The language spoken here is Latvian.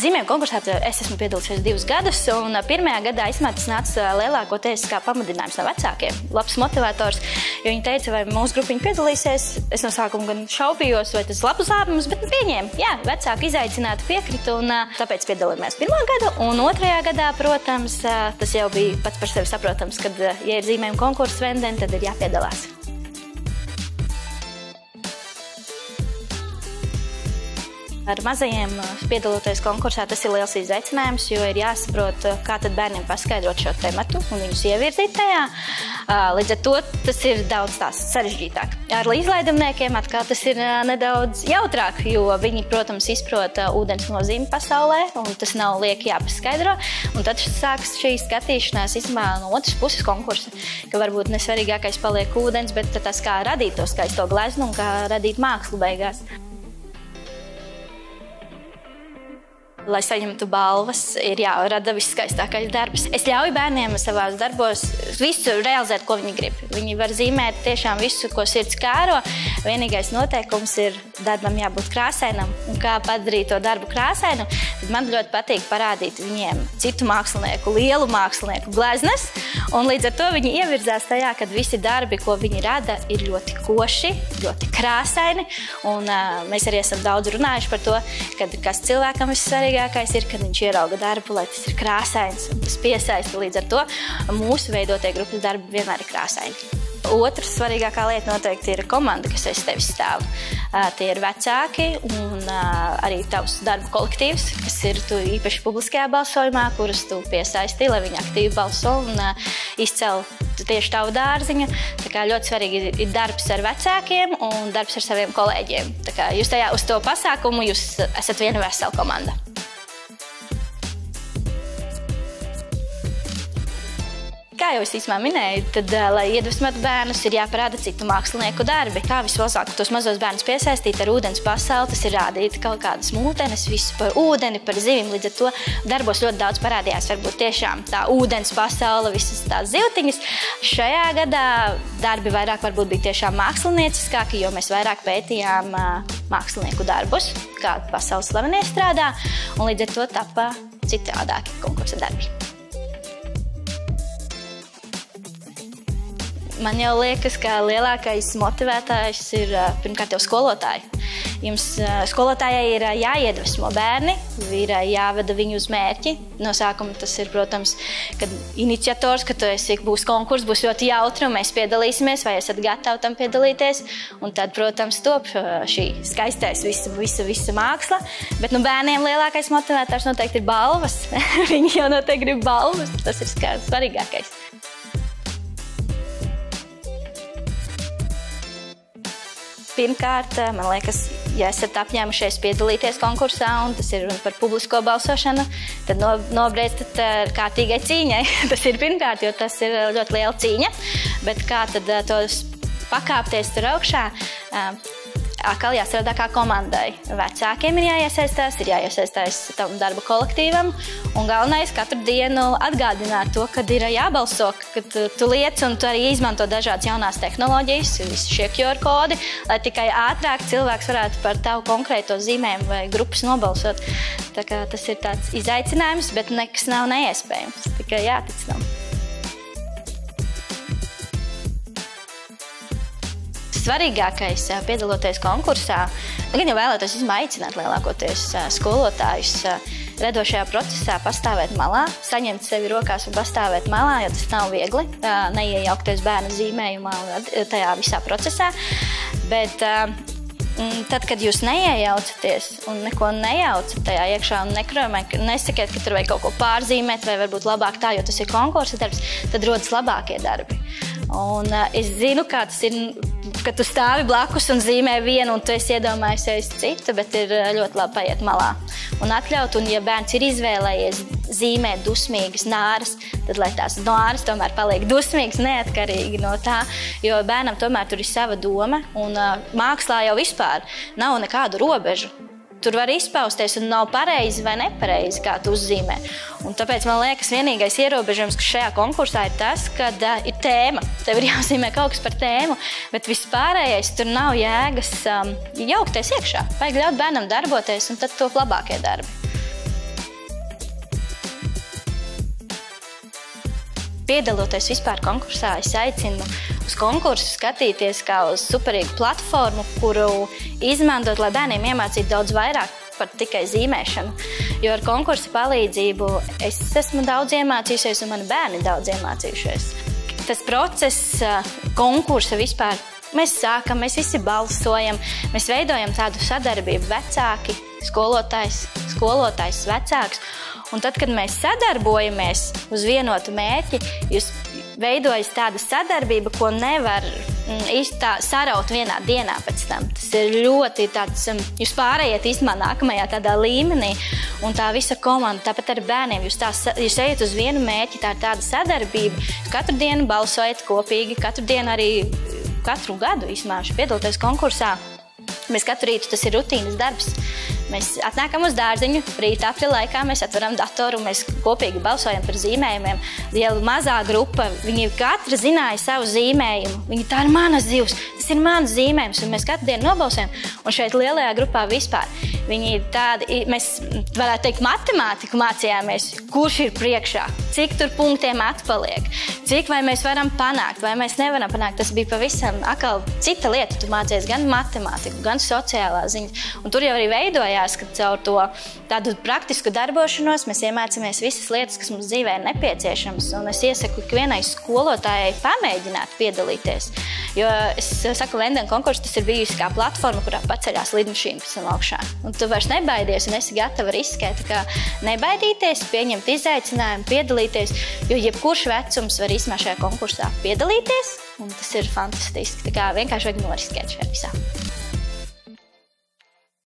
zīmējumu konkursā es esmu piedalījusies 2 gadus, un pirmajā gadā tas nāca lielākoties kā pamudinājums no vecākiem. Labs motivators, jo viņi teica, vai mūsu grupiņa piedalīsies. Es no sākuma gan šaubījos, vai tas labs lēmums, bet pieņēmu. Jā, vecāki izaicināti piekrita, un tāpēc piedalījāmies 1. gadu. Un 2. gadā, protams, tas jau bija pats par sevi saprotams, kad, ja ir zīmējuma konkursa vendeni, tad ir jāpiedalās. Ar mazajiem piedaloties konkursā, tas ir liels izaicinājums, jo ir jāsaprot, kā tad bērniem paskaidrot šo tematu un viņus ievirzīt tajā. Līdz ar to tas ir daudz tās sarežģītāk. Ar līdzlaidumniekiem atkal tas ir nedaudz jautrāk, jo viņi, protams, izprot ūdens nozīmi pasaulē, un tas nav lieki jāpaskaidro. Un tad sāks šī skatīšanās no otras puses konkursa, ka varbūt nesvarīgākais paliek ūdens, bet tas kā radīt to skaisto gleznu un kā radīt mākslu beigās. Lai saņemtu balvas, ir jārada viskaistākais darbs. Es ļauju bērniem savās darbos visu realizēt, ko viņi grib. Viņi var zīmēt tiešām visu, ko sirds kāro. Vienīgais noteikums ir darbam jābūt krāsainam. Un kā padarīt to darbu krāsainu, tad man ļoti patīk parādīt viņiem citu mākslinieku, lielu mākslinieku gleznas. Un līdz ar to viņi ievirzās tajā, kad visi darbi, ko viņi rada, ir ļoti koši, ļoti krāsaini. Un mēs arī esam daudz runājuši par to, kad kas cilvēkam vissvarīgākais ir, kad viņš ierauga darbu, lai tas ir krāsains un tas piesaista. Līdz ar to mūsu veidotie grupas darbi vienmēr ir krāsaini. Otrs svarīgākā lieta noteikti ir komanda, kas aiz tevis stāv. Tie ir vecāki un arī tavs darbu kolektīvs, kas ir tu īpaši publiskajā balsojumā, kurus tu piesaisti, lai viņi aktīvi balso un izcel tieši tavu dārziņu. Tā kā ļoti svarīgi ir darbs ar vecākiem un darbs ar saviem kolēģiem. Tā kā jūs tajā uz to pasākumu jūs esat viena vesela komanda. Kā jau es īsumā minēju, tad, lai iedvesmotu bērnus, ir jāparāda citu mākslinieku darbi. Kā visvalsāk tos mazos bērnus piesaistīt ar ūdens pasauli, tas ir rādīt kaut kādas mūtenes, visu par ūdeni, par zivīm. Līdz ar to darbos ļoti daudz parādījās, varbūt tiešām tā ūdens pasaule, visas tās zivtiņas. Šajā gadā darbi vairāk varbūt bija tiešām mākslinieciskāki, jo mēs vairāk pētījām mākslinieku darbus, kā pasaules slavenie strādā, un līdz ar to tapa citādāki konkursa darbi. Man jau liekas, ka lielākais motivētājs ir pirmkārt jau skolotāji. Jums skolotājai ir jāiedvesmo bērni, ir jāveda viņu uz mērķi. No sākuma tas ir, protams, kad iniciators, ka būs konkurss, būs ļoti jautri un mēs piedalīsimies, vai esat gatavi tam piedalīties. Un tad, protams, top šī skaistais visa māksla. Bet bērniem lielākais motivētājs noteikti ir balvas. Viņi jau noteikti grib balvas, tas ir svarīgākais. Pirmkārt, man liekas, ja esat apņēmušies piedalīties konkursā un tas ir par publisko balsošanu, tad nobriedzat kārtīgai cīņai. Tas ir pirmkārt, jo tas ir ļoti liela cīņa, bet kā tad tos pakāpties tur augšā, atkal jāstrādā kā komandai. Vecākiem ir jāiesaistās tam darba kolektīvam, un galvenais katru dienu atgādināt to, kad ir jābalso, kad tu liec un tu arī izmanto dažādas jaunās tehnoloģijas, visi šie QR kodi, lai tikai ātrāk cilvēks varētu par tavu konkrēto zīmējumu vai grupas nobalsot. Tā kā tas ir tāds izaicinājums, bet nekas nav neiespējams, tikai jātic tam. Svarīgākais piedaloties konkursā, gan jau vēlētos aicināt lielākoties skolotājus radošajā procesā pastāvēt malā, saņemt sevi rokās un pastāvēt malā, jo tas nav viegli, neiejaukties bērnu zīmējumā un tajā visā procesā. Bet tad, kad jūs neiejaucaties un neko nejaucat tajā iekšā un nesakiet, ka tur vajag kaut ko pārzīmēt vai varbūt labāk tā, jo tas ir konkursa darbs, tad rodas labākie darbi. Un es zinu, kā tas ir, ka tu stāvi blakus un zīmē vienu un tu esi iedomājusies citu, bet ir ļoti labi paiet malā un atļaut. Un ja bērns ir izvēlējies zīmēt dusmīgas nāras, tad lai tās nāras tomēr paliek dusmīgas neatkarīgi no tā, jo bērnam tomēr tur ir sava doma un mākslā jau vispār nav nekādu robežu. Tur var izpausties un nav pareizi vai nepareizi, kā tu uzzīmē. Un tāpēc man liekas, vienīgais ierobežojums, kas šajā konkursā ir tas, kad ir tēma. Tev ir jāuzzīmē kaut kas par tēmu, bet vispārējais tur nav jēgas jaukties iekšā. Vajag ļaut bērnam darboties un tad top labākie darbi. piedaloties vispār konkursā, es aicinu uz konkursu skatīties kā uz superīgu platformu, kuru izmantot, lai bērniem iemācītu daudz vairāk par tikai zīmēšanu. Jo ar konkursu palīdzību es esmu daudz iemācījušies un mani bērni daudz iemācījušies. Tas process konkursa vispār, mēs sākam, mēs visi balsojam, mēs veidojam tādu sadarbību vecāki, skolotājs, vecāks. Un tad, kad mēs sadarbojamies uz vienotu mērķi, jūs veidojas tāda sadarbība, ko nevar īsti saraut vienā dienā pēc tam. Tas ir ļoti tāds, jūs pārējiet īstenībā nākamajā tādā līmenī, un tā visa komanda, tāpat ar bērniem, jūs ejat uz vienu mērķi, tā ir tāda sadarbība. Jūs katru dienu balsojat kopīgi, katru gadu īstenībā piedalāties konkursā. Mēs katru rītu, tas ir rutīnas darbs. Mēs atnākam uz dārziņu, rīta apri laikā mēs atveram datoru, mēs kopīgi balsojam par zīmējumiem. Ja mazā grupa, viņi katra zināja savu zīmējumu. Tā ir mana zivs, tas ir mans zīmējums, un mēs katru dienu nobalsojam. Un šeit lielajā grupā vispār. Viņi ir tādi, mēs varētu teikt, matemātiku mācījāmies, kurš ir priekšā, cik tur punktiem atpaliek, cik vai mēs varam panākt, vai mēs nevaram panākt. Tas bija pavisam atkal cita lieta. Tu mācies gan matemātiku, gan sociālā ziņa. Un tur jau arī veidojās, ka caur to tādu praktisku darbošanos mēs iemācāmies visas lietas, kas mums dzīvē ir nepieciešamas. Un es iesaku ikvienai skolotājai pamēģināt piedalīties. Jo es saku, Lendena konkurss, tas ir bijusi kā platforma, kurā paceļās lidmašīna pēc tam augšā. Un tu vairs nebaidies un esi gatava riskēt. Tā kā nebaidīties, pieņemt izaicinājumu, piedalīties, jo jebkurš vecums var īstenībā šajā konkursā piedalīties, un tas ir fantastiski. Tā kā vienkārši vajag noriskēt šajā visā.